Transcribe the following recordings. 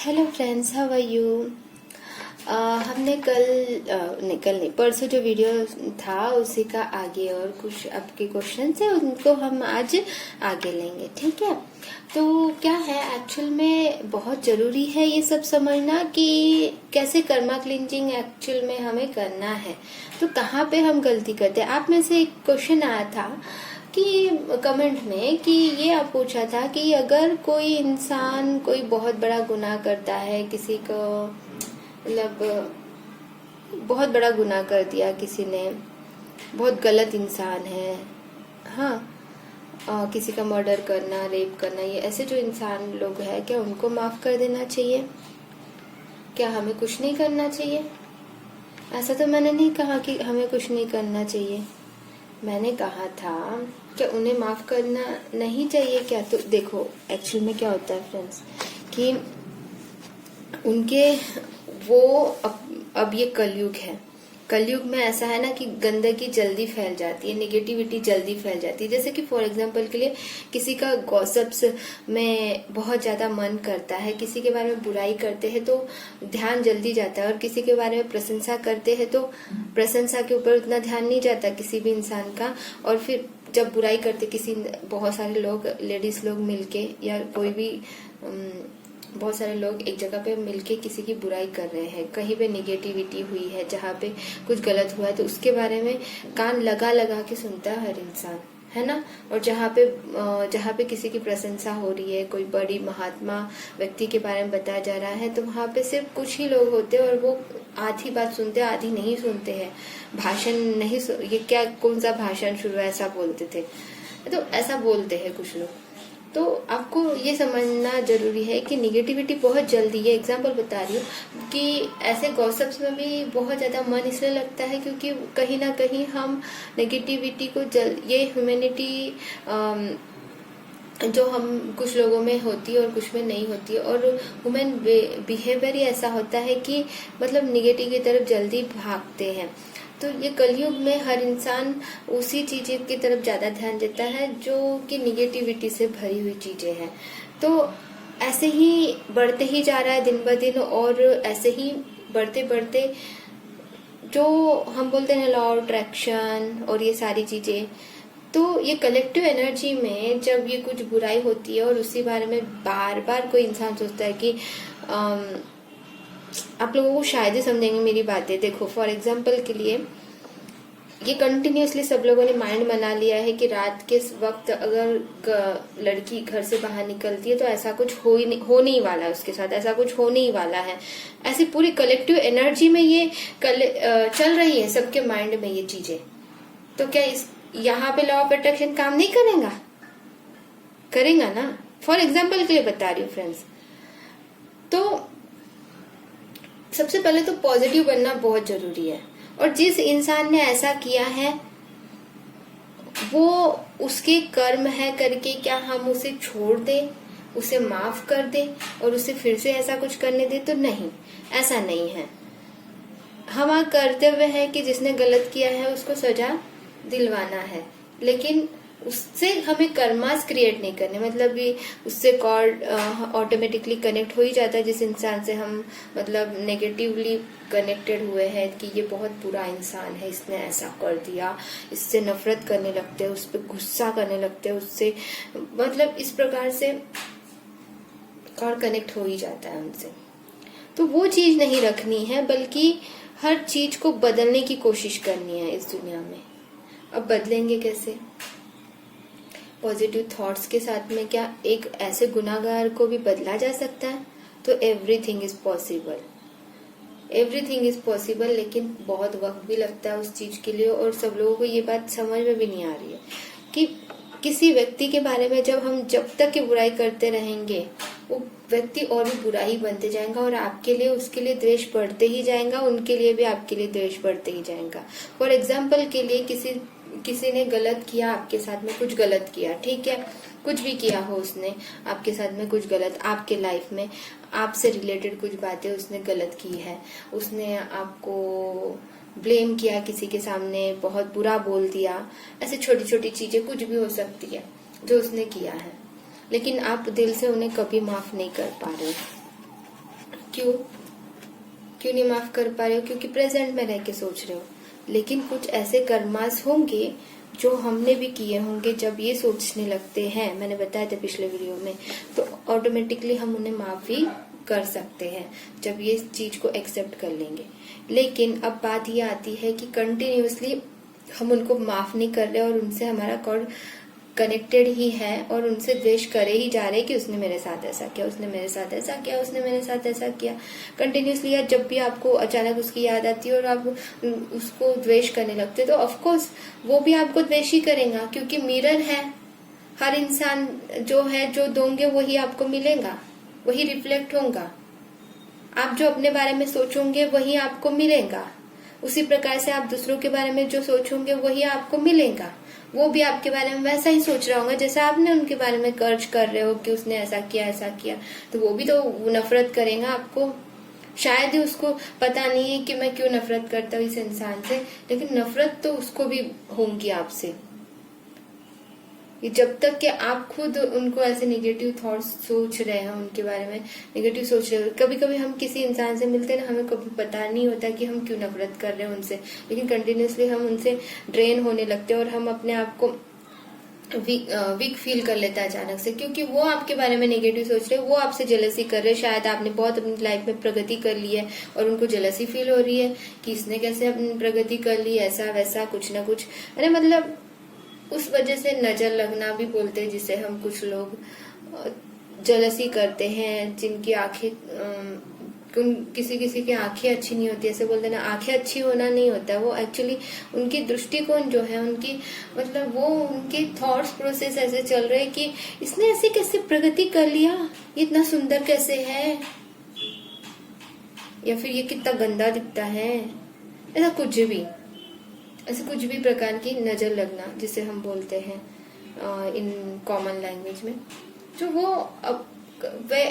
Hello friends, how are you. हमने कल नहीं परसों जो वीडियो था उसी का आगे और कुछ आपके क्वेश्चन है उनको हम आज आगे लेंगे, ठीक है। तो क्या है, एक्चुअल में बहुत जरूरी है ये सब समझना कि कैसे कर्मा क्लिंजिंग एक्चुअल में हमें करना है, तो कहाँ पे हम गलती करते हैं। आप में से एक क्वेश्चन आया था कि कमेंट में कि ये आप पूछा था कि अगर कोई इंसान कोई बहुत बड़ा गुनाह करता है, किसी को मतलब बहुत बड़ा गुनाह कर दिया किसी ने, बहुत गलत इंसान है, हाँ, किसी का मर्डर करना, रेप करना, ये ऐसे जो इंसान लोग हैं, क्या उनको माफ कर देना चाहिए? क्या हमें कुछ नहीं करना चाहिए? ऐसा तो मैंने नहीं कहा कि हमें कुछ नहीं करना चाहिए। मैंने कहा था कि उन्हें माफ करना नहीं चाहिए क्या। तो देखो एक्चुअल में क्या होता है फ्रेंड्स कि उनके वो अब ये कलयुग है। कलयुग में ऐसा है ना कि गंदगी जल्दी फैल जाती है, नेगेटिविटी जल्दी फैल जाती है। जैसे कि फॉर एग्जांपल के लिए किसी का गॉसिप्स में बहुत ज्यादा मन करता है, किसी के बारे में बुराई करते हैं तो ध्यान जल्दी जाता है, और किसी के बारे में प्रशंसा करते हैं तो प्रशंसा के ऊपर उतना ध्यान नहीं जाता किसी भी इंसान का। और फिर जब बुराई करते किसी, बहुत सारे लोग, लेडीज लोग मिलके या कोई भी बहुत सारे लोग एक जगह पे मिलके किसी की बुराई कर रहे हैं, कहीं पे निगेटिविटी हुई है, जहाँ पे कुछ गलत हुआ है तो उसके बारे में कान लगा लगा के सुनता है हर इंसान, है ना। और जहाँ पे किसी की प्रशंसा हो रही है, कोई बड़ी महात्मा व्यक्ति के बारे में बताया जा रहा है, तो वहाँ पे सिर्फ कुछ ही लोग होते हैं और वो आधी बात सुनते हैं, आधी नहीं सुनते हैं। भाषण नहीं ये क्या, कौन सा भाषण शुरू है, ऐसा बोलते थे, तो ऐसा बोलते हैं कुछ लोग। तो आपको ये समझना जरूरी है कि निगेटिविटी बहुत जल्दी, ये एग्जांपल बता रही हूँ कि ऐसे गॉसिप्स में भी बहुत ज्यादा मन इसलिए लगता है क्योंकि कहीं ना कहीं हम नेगेटिविटी को ये ह्यूमैनिटी जो हम कुछ लोगों में होती है और कुछ में नहीं होती है, और ह्यूमन बिहेवियर ही ऐसा होता है कि मतलब निगेटिव की तरफ जल्दी भागते हैं। तो ये कलयुग में हर इंसान उसी चीजें की तरफ ज्यादा ध्यान देता है जो कि निगेटिविटी से भरी हुई चीजें हैं। तो ऐसे ही बढ़ते ही जा रहा है दिन ब दिन, और ऐसे ही बढ़ते बढ़ते जो हम बोलते हैं लॉ ऑफ अट्रैक्शन और ये सारी चीजें, तो ये कलेक्टिव एनर्जी में जब ये कुछ बुराई होती है और उसी बारे में बार बार कोई इंसान सोचता है कि आप लोगों को शायद ही समझेंगे मेरी बातें। देखो फॉर एग्जांपल के लिए ये कंटिन्यूअसली सब लोगों ने माइंड बना लिया है कि रात के वक्त अगर लड़की घर से बाहर निकलती है तो ऐसा कुछ हो नहीं वाला है उसके साथ, ऐसा कुछ होने ही वाला है। ऐसी पूरी कलेक्टिव एनर्जी में ये चल रही है सबके माइंड में ये चीजें। तो क्या यहाँ पे लॉ ऑफ अट्रैक्शन काम नहीं करेगा? करेगा ना। फॉर एग्जाम्पल के लिए बता रही हूँ फ्रेंड्स। तो सबसे पहले तो पॉजिटिव बनना बहुत जरूरी है, और जिस इंसान ने ऐसा किया है वो उसके कर्म है करके क्या हम उसे छोड़ दे, उसे माफ कर दे और उसे फिर से ऐसा कुछ करने दे? तो नहीं, ऐसा नहीं है। हमारा कर्तव्य है कि जिसने गलत किया है उसको सजा दिलवाना है, लेकिन उससे हमें कर्मास क्रिएट नहीं करने। मतलब भी उससे कॉर्ड ऑटोमेटिकली कनेक्ट हो ही जाता है जिस इंसान से हम मतलब नेगेटिवली कनेक्टेड हुए हैं कि ये बहुत बुरा इंसान है, इसने ऐसा कर दिया, इससे नफरत करने लगते हैं, उस पर गुस्सा करने लगते हैं, उससे मतलब इस प्रकार से कॉर्ड कनेक्ट हो ही जाता है उनसे। तो वो चीज नहीं रखनी है, बल्कि हर चीज को बदलने की कोशिश करनी है इस दुनिया में। अब बदलेंगे कैसे? पॉजिटिव थॉट्स के साथ में। क्या एक ऐसे गुनाहगार को भी बदला जा सकता है? तो everything is possible, everything is possible, लेकिन बहुत वक्त भी लगता है उस चीज के लिए। और सब लोगों को ये बात समझ में भी नहीं आ रही है कि किसी व्यक्ति के बारे में जब तक की बुराई करते रहेंगे वो व्यक्ति और भी बुरा ही बनते जाएगा, और आपके लिए उसके लिए द्वेष बढ़ते ही जाएगा, उनके लिए भी आपके लिए द्वेष बढ़ते ही जाएगा। फॉर एग्जाम्पल के लिए किसी ने गलत किया आपके साथ में, कुछ गलत किया, ठीक है, कुछ भी किया हो उसने आपके साथ में कुछ गलत, आपके लाइफ में आपसे रिलेटेड कुछ बातें उसने गलत की है, उसने आपको ब्लेम किया किसी के सामने, बहुत बुरा बोल दिया, ऐसे छोटी छोटी चीजें कुछ भी हो सकती है जो उसने किया है, लेकिन आप दिल से उन्हें कभी माफ नहीं कर पा रहे। क्यों क्यों नहीं माफ कर पा रहे हो? क्योंकि प्रेजेंट में रह के सोच रहे हो। लेकिन कुछ ऐसे कर्मास होंगे जो हमने भी किए होंगे, जब ये सोचने लगते हैं, मैंने बताया था पिछले वीडियो में, तो ऑटोमेटिकली हम उन्हें माफी कर सकते हैं जब ये चीज को एक्सेप्ट कर लेंगे। लेकिन अब बात ये आती है कि कंटिन्यूअसली हम उनको माफ नहीं कर रहे और उनसे हमारा कॉर्ड कनेक्टेड ही है और उनसे द्वेष करे ही जा रहे कि उसने मेरे साथ ऐसा किया, उसने मेरे साथ ऐसा किया, उसने मेरे साथ ऐसा किया कंटिन्यूअसली। या जब भी आपको अचानक उसकी याद आती है और आप उसको द्वेष करने लगते, तो ऑफकोर्स वो भी आपको द्वेष ही करेगा, क्योंकि मिरर है। हर इंसान जो है, जो दोगे वही आपको मिलेगा, वही रिफ्लेक्ट होगा। आप जो अपने बारे में सोचोगे वही आपको मिलेगा। उसी प्रकार से आप दूसरों के बारे में जो सोचोगे वही आपको मिलेगा। वो भी आपके बारे में वैसा ही सोच रहा होगा जैसा आपने उनके बारे में कर्ज कर रहे हो कि उसने ऐसा किया ऐसा किया, तो वो भी तो नफरत करेगा आपको। शायद ही उसको पता नहीं है कि मैं क्यों नफरत करता हूँ इस इंसान से, लेकिन नफरत तो उसको भी होगी आपसे। जब तक कि आप खुद उनको ऐसे नेगेटिव थॉट्स सोच रहे हैं, उनके बारे में नेगेटिव सोच रहे हो। कभी कभी हम किसी इंसान से मिलते हैं, हमें कभी पता नहीं होता कि हम क्यों नफरत कर रहे हैं उनसे, लेकिन कंटिन्यूअसली हम उनसे ड्रेन होने लगते हैं और हम अपने आप को वीक फील कर लेता है अचानक से, क्योंकि वो आपके बारे में नेगेटिव सोच रहे हैं, वो आपसे जेलसी कर रहे हैं। शायद आपने बहुत अपनी लाइफ में प्रगति कर ली है और उनको जेलसी फील हो रही है कि इसने कैसे अपनी प्रगति कर ली, ऐसा वैसा कुछ ना कुछ। अरे मतलब उस वजह से नजर लगना भी बोलते हैं, जिसे हम कुछ लोग जलसी करते हैं, जिनकी आंखें किसी किसी की आंखें अच्छी नहीं होती, ऐसे बोलते ना, आंखें अच्छी होना नहीं होता, वो एक्चुअली उनकी दृष्टिकोण जो है, उनकी मतलब वो उनके थॉट्स प्रोसेस ऐसे चल रहे हैं कि इसने ऐसे कैसे प्रगति कर लिया, ये इतना सुंदर कैसे है, या फिर ये कितना गंदा दिखता है, ऐसा कुछ भी प्रकार की नजर लगना, जिसे हम बोलते हैं इन कॉमन लैंग्वेज में, जो वो अब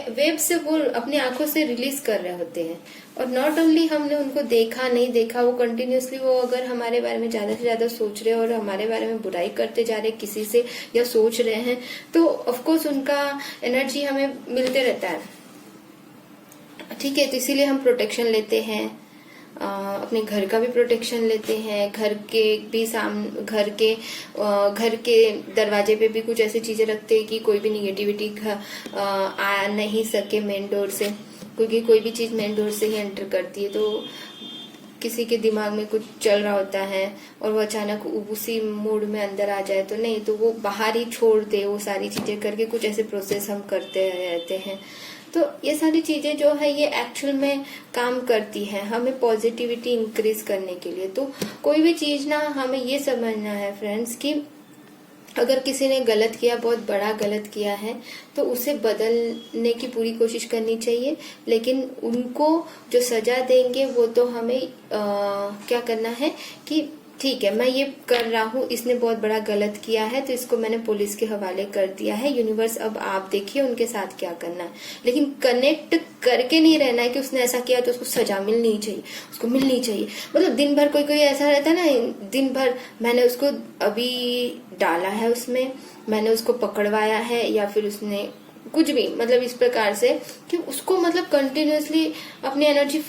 वेब से वो अपनी आंखों से रिलीज कर रहे होते हैं। और नॉट ओनली हमने उनको देखा नहीं देखा, वो कंटिन्यूअसली वो अगर हमारे बारे में ज्यादा से ज्यादा सोच रहे हैं और हमारे बारे में बुराई करते जा रहे किसी से या सोच रहे हैं, तो ऑफकोर्स उनका एनर्जी हमें मिलते रहता है। ठीक है, तो इसीलिए हम प्रोटेक्शन लेते हैं, अपने घर का भी प्रोटेक्शन लेते हैं, घर के दरवाजे पे भी कुछ ऐसी चीजें रखते हैं कि कोई भी निगेटिविटी आ नहीं सके मेन डोर से, क्योंकि कोई भी चीज मेन डोर से ही एंटर करती है। तो किसी के दिमाग में कुछ चल रहा होता है और वो अचानक उसी मूड में अंदर आ जाए, तो नहीं, तो वो बाहर ही छोड़ दे, वो सारी चीजें करके कुछ ऐसे प्रोसेस हम करते रहते हैं। तो ये सारी चीजें जो है ये एक्चुअल में काम करती है हमें पॉजिटिविटी इंक्रीज करने के लिए। तो कोई भी चीज ना हमें ये समझना है फ्रेंड्स कि अगर किसी ने गलत किया, बहुत बड़ा गलत किया है, तो उसे बदलने की पूरी कोशिश करनी चाहिए। लेकिन उनको जो सजा देंगे वो तो हमें क्या करना है कि ठीक है, मैं ये कर रहा हूँ, इसने बहुत बड़ा गलत किया है, तो इसको मैंने पुलिस के हवाले कर दिया है, यूनिवर्स अब आप देखिए उनके साथ क्या करना है। लेकिन कनेक्ट करके नहीं रहना है कि उसने ऐसा किया तो उसको सजा मिलनी चाहिए, उसको मिलनी चाहिए। मतलब दिन भर कोई ऐसा रहता है ना, दिन भर मैंने उसको अभी डाला है, उसमें मैंने उसको पकड़वाया है, या फिर उसने कुछ भी, मतलब इस प्रकार से कि उसको मतलब कंटिन्यूअसली अपनी एनर्जी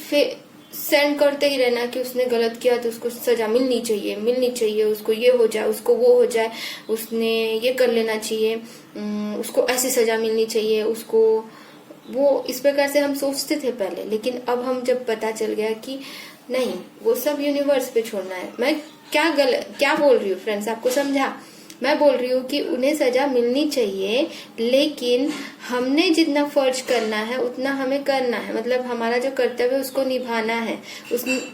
सेंड करते ही रहना कि उसने गलत किया तो उसको सजा मिलनी चाहिए, उसको ये हो जाए, उसको वो हो जाए, उसने ये कर लेना चाहिए, उसको ऐसी सजा मिलनी चाहिए, उसको वो, इस प्रकार से हम सोचते थे पहले। लेकिन अब हम जब पता चल गया कि नहीं, वो सब यूनिवर्स पे छोड़ना है। मैं क्या बोल रही हूँ फ्रेंड्स, आपको समझा? मैं बोल रही हूँ कि उन्हें सजा मिलनी चाहिए, लेकिन हमने जितना फर्ज करना है उतना हमें करना है। मतलब हमारा जो कर्तव्य है उसको निभाना है।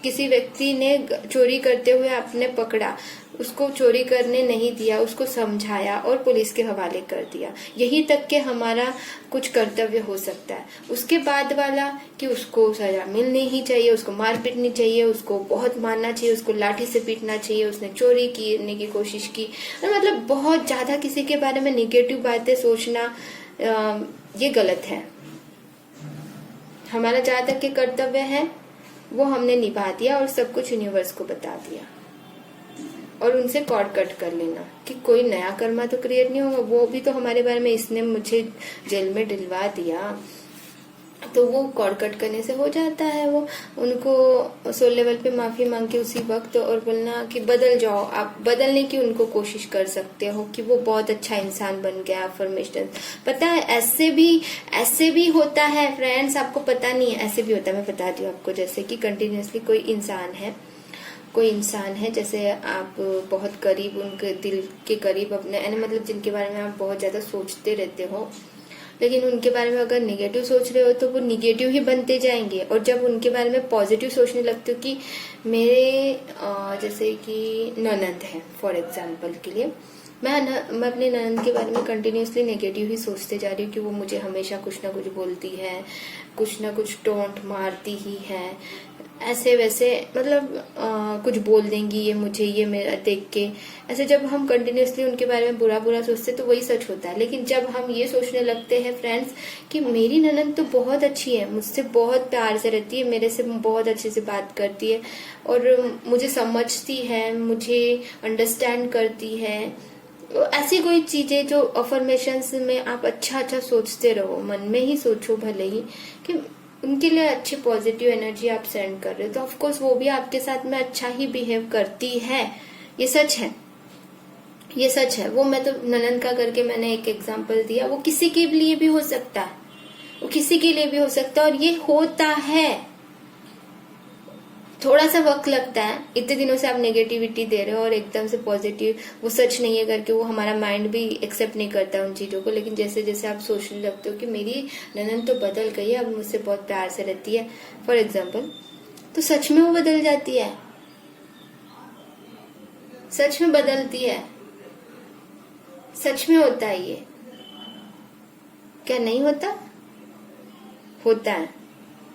किसी व्यक्ति ने चोरी करते हुए आपने पकड़ा, उसको चोरी करने नहीं दिया, उसको समझाया और पुलिस के हवाले कर दिया, यही तक के हमारा कुछ कर्तव्य हो सकता है। उसके बाद वाला कि उसको सजा मिलनी ही चाहिए, उसको मार पीटनी चाहिए, उसको बहुत मारना चाहिए, उसको लाठी से पीटना चाहिए, उसने चोरी करने की कोशिश की, मतलब बहुत ज्यादा किसी के बारे में निगेटिव बातें सोचना ये गलत है। हमारा जहाँ तक के कर्तव्य है वो हमने निभा दिया और सब कुछ यूनिवर्स को बता दिया, और उनसे कॉर्ड कट कर लेना कि कोई नया कर्मा तो क्रिएट नहीं होगा। वो भी तो हमारे बारे में, इसने मुझे जेल में डलवा दिया, तो वो कॉर्ड कट करने से हो जाता है। वो उनको सोल लेवल पे माफी मांग के उसी वक्त और बोलना कि बदल जाओ, आप बदलने की उनको कोशिश कर सकते हो कि वो बहुत अच्छा इंसान बन गया। अफर्मेशन पता है ऐसे भी होता है फ्रेंड्स, आपको पता नहीं है, ऐसे भी होता है। मैं बताती हूँ आपको, जैसे कि कंटिन्यूअसली कोई इंसान है जैसे आप बहुत करीब, उनके दिल के करीब अपने, यानी मतलब जिनके बारे में आप बहुत ज्यादा सोचते रहते हो, लेकिन उनके बारे में अगर निगेटिव सोच रहे हो तो वो निगेटिव ही बनते जाएंगे। और जब उनके बारे में पॉजिटिव सोचने लगते हो कि मेरे जैसे कि ननद है फॉर एग्जांपल के लिए, मैं अपने ननद के बारे में कंटिन्यूअसली नेगेटिव ही सोचते जा रही हूँ कि वो मुझे हमेशा कुछ ना कुछ बोलती है, कुछ ना कुछ टोंट मारती ही है, ऐसे वैसे, मतलब कुछ बोल देंगी ये मुझे, ये मेरा देख के। ऐसे जब हम कंटिन्यूअसली उनके बारे में बुरा बुरा सोचते तो वही सच होता है। लेकिन जब हम ये सोचने लगते हैं फ्रेंड्स कि मेरी ननद तो बहुत अच्छी है, मुझसे बहुत प्यार से रहती है, मेरे से बहुत अच्छे से बात करती है और मुझे समझती है, मुझे अंडरस्टैंड करती है, ऐसी कोई चीजें जो अफर्मेशंस में आप अच्छा अच्छा सोचते रहो, मन में ही सोचो भले ही, कि उनके लिए अच्छी पॉजिटिव एनर्जी आप सेंड कर रहे हो, तो ऑफकोर्स वो भी आपके साथ में अच्छा ही बिहेव करती है। ये सच है, ये सच है। वो मैं तो ननन का करके मैंने एक एग्जांपल दिया, वो किसी के लिए भी हो सकता है, वो किसी के लिए भी हो सकता है और ये होता है। थोड़ा सा वक्त लगता है, इतने दिनों से आप नेगेटिविटी दे रहे हो और एकदम से पॉजिटिव, वो सच नहीं है करके वो हमारा माइंड भी एक्सेप्ट नहीं करता उन चीजों को। लेकिन जैसे जैसे आप सोचने लगते हो कि मेरी ननन तो बदल गई है, अब मुझसे बहुत प्यार से रहती है फॉर एग्जाम्पल, तो सच में वो बदल जाती है, सच में बदलती है, सच में होता है ये। क्या नहीं होता? होता है।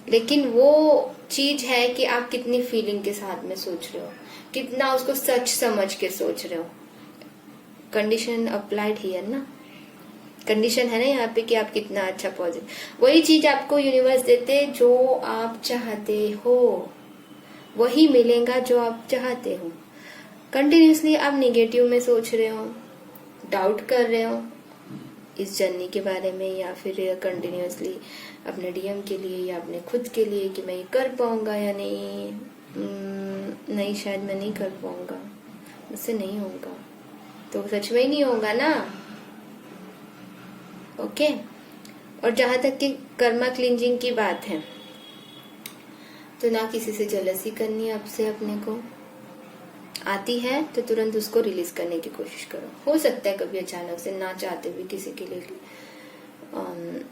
लेकिन वो चीज है कि आप कितनी फीलिंग के साथ में सोच रहे हो, कितना उसको सच समझ के सोच रहे हो। कंडीशन अप्लाइड हियर ना, कंडीशन है ना यहाँ पे कि आप कितना अच्छा पॉजिटिव, वही चीज आपको यूनिवर्स देते जो आप चाहते हो, वही मिलेगा जो आप चाहते हो। कंटिन्यूसली आप नेगेटिव में सोच रहे हो, डाउट कर रहे हो इस जर्नी के बारे में, या फिर कंटिन्यूसली अपने डीएम के लिए या अपने खुद के लिए कि मैं ये कर पाऊंगा या नहीं, नहीं शायद मैं नहीं कर पाऊंगा, मुझसे नहीं होगा, तो सच में ही नहीं होगा ना। ओके। और जहां तक कि कर्मा क्लिंजिंग की बात है, तो ना किसी से जलसी करनी है आपसे, अपने को आती है तो तुरंत उसको रिलीज करने की कोशिश करो। हो सकता है कभी अचानक से ना चाहते भी किसी के लिए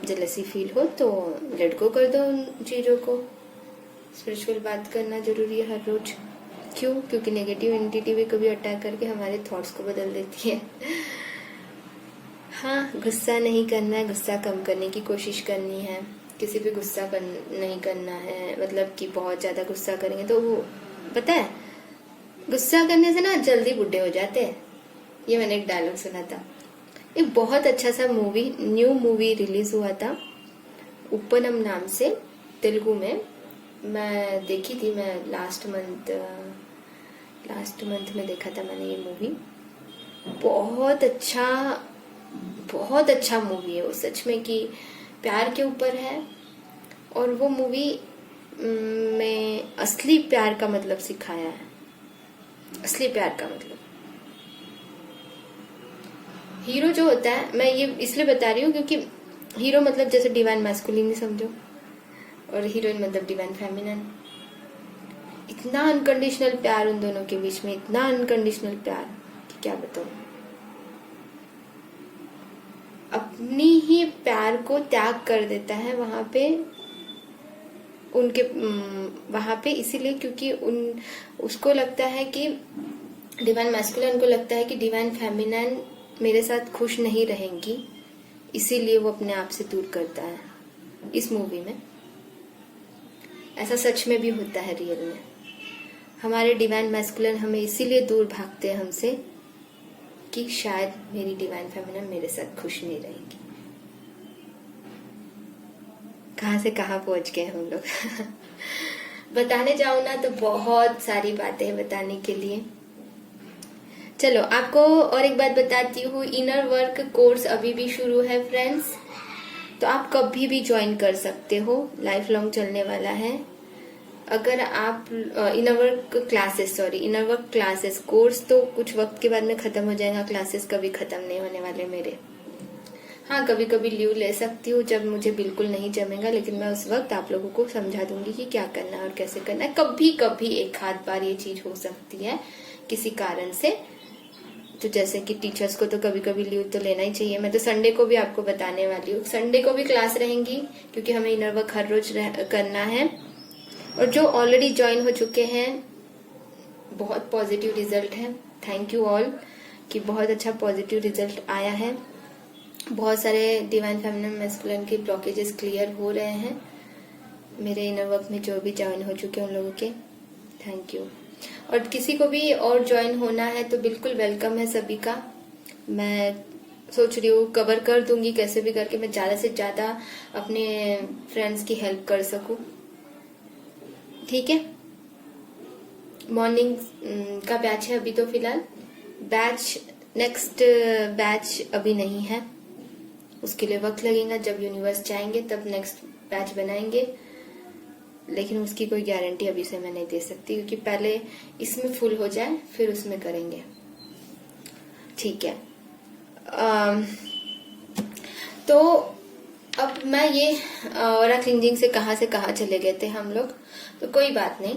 जेलसी फील हो तो लेट गो कर दो उन चीजों को। स्पिरिचुअल बात करना जरूरी है हर रोज। क्यों? क्योंकि नेगेटिव एंटिटी भी कभी अटैक करके हमारे थॉट्स को बदल देती है। हाँ, गुस्सा नहीं करना है, गुस्सा कम करने की कोशिश करनी है। किसी भी गुस्सा नहीं करना है, मतलब कि बहुत ज्यादा गुस्सा करेंगे तो वो, पता है गुस्सा करने से ना जल्दी बुढ़े हो जाते हैं। ये मैंने एक डायलॉग सुना था। एक बहुत अच्छा सा न्यू मूवी रिलीज हुआ था उपनम नाम से, तेलुगु में। मैं देखी थी, मैं लास्ट मंथ में देखा था मैंने ये मूवी। बहुत अच्छा मूवी है वो, सच में, कि प्यार के ऊपर है। और वो मूवी में असली प्यार का मतलब सिखाया है। असली प्यार का मतलब, हीरो जो होता है, मैं ये इसलिए बता रही हूँ क्योंकि हीरो मतलब जैसे डिवाइन मैस्कुलिन ही समझो, और हीरोइन मतलब डिवाइन फेमिनिन। इतना अनकंडीशनल प्यार उन दोनों के बीच में, इतना अनकंडीशनल प्यार कि क्या बताऊं। अपनी ही प्यार को त्याग कर देता है वहां पे उनके वहां पे, इसीलिए क्योंकि उसको लगता है कि डिवाइन मैस्कुलिन को लगता है कि डिवाइन फेमिनिन मेरे साथ खुश नहीं रहेंगी, इसीलिए वो अपने आप से दूर करता है। इस मूवी में ऐसा सच में भी होता है, रियल में। हमारे डिवाइन मैस्कुलिन हमें इसीलिए दूर भागते हैं हमसे कि शायद मेरी डिवाइन फेमिनिन मेरे साथ खुश नहीं रहेगी। कहां से कहां पहुंच गए हम लोग। बताने जाओ ना तो बहुत सारी बातें बताने के लिए। चलो आपको और एक बात बताती हूँ, इनर वर्क कोर्स अभी भी शुरू है फ्रेंड्स। तो आप कभी भी ज्वाइन कर सकते हो, लाइफ लॉन्ग चलने वाला है। अगर आप इनर वर्क क्लासेस कोर्स तो कुछ वक्त के बाद में खत्म हो जाएगा, क्लासेस कभी खत्म नहीं होने वाले मेरे। हाँ, कभी कभी लीव ले सकती हूँ जब मुझे बिल्कुल नहीं जमेगा, लेकिन मैं उस वक्त आप लोगों को समझा दूंगी कि क्या करना है और कैसे करना है। कभी कभी एक आध बार ये चीज हो सकती है किसी कारण से, तो जैसे कि टीचर्स को तो कभी कभी लीव तो लेना ही चाहिए। मैं तो संडे को भी आपको बताने वाली हूँ, संडे को भी क्लास रहेंगी क्योंकि हमें इनर वर्क हर रोज करना है। और जो ऑलरेडी ज्वाइन हो चुके हैं, बहुत पॉजिटिव रिजल्ट है। थैंक यू ऑल कि बहुत अच्छा पॉजिटिव रिजल्ट आया है। बहुत सारे डिवाइन फेमिनिन मैस्कुलिन के ब्लॉकेजेस क्लियर हो रहे हैं मेरे इनर वर्क में, जो भी ज्वाइन हो चुके हैं उन लोगों के। Thank you. और किसी को भी और ज्वाइन होना है तो बिल्कुल वेलकम है सभी का। मैं सोच रही हूँ कवर कर दूंगी कैसे भी करके, मैं ज्यादा से ज्यादा अपने फ्रेंड्स की हेल्प कर सकूं। ठीक है, मॉर्निंग का बैच है अभी तो फिलहाल। नेक्स्ट बैच अभी नहीं है, उसके लिए वक्त लगेगा। जब यूनिवर्स चाहेंगे तब नेक्स्ट बैच बनाएंगे, लेकिन उसकी कोई गारंटी अभी से मैं नहीं दे सकती क्योंकि पहले इसमें फुल हो जाए फिर उसमें करेंगे। ठीक है। तो अब मैं ये ऑरा क्लिंजिंग से कहाँ चले गए थे हम लोग, तो कोई बात नहीं।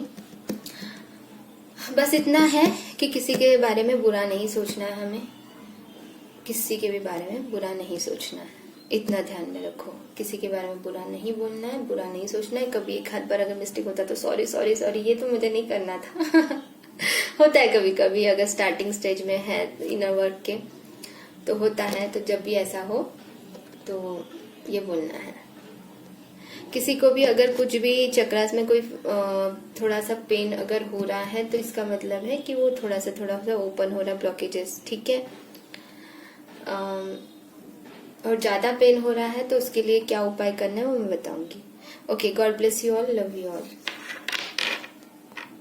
बस इतना है कि किसी के बारे में बुरा नहीं सोचना है, हमें किसी के भी बारे में बुरा नहीं सोचना है, इतना ध्यान में रखो। किसी के बारे में बुरा नहीं बोलना है, बुरा नहीं सोचना है। कभी एक हाथ पर अगर मिस्टेक होता तो सॉरी सॉरी सॉरी, ये तो मुझे नहीं करना था होता है कभी कभी, अगर स्टार्टिंग स्टेज में है इनर वर्क के तो होता है। तो जब भी ऐसा हो तो ये बोलना है। किसी को भी अगर कुछ भी चक्रास में कोई थोड़ा सा पेन अगर हो रहा है तो इसका मतलब है कि वो थोड़ा सा ओपन हो रहा है, ब्लॉकेजेस। ठीक है। और ज्यादा पेन हो रहा है तो उसके लिए क्या उपाय करना है वो मैं बताऊंगी। Okay, God bless you all, love you all.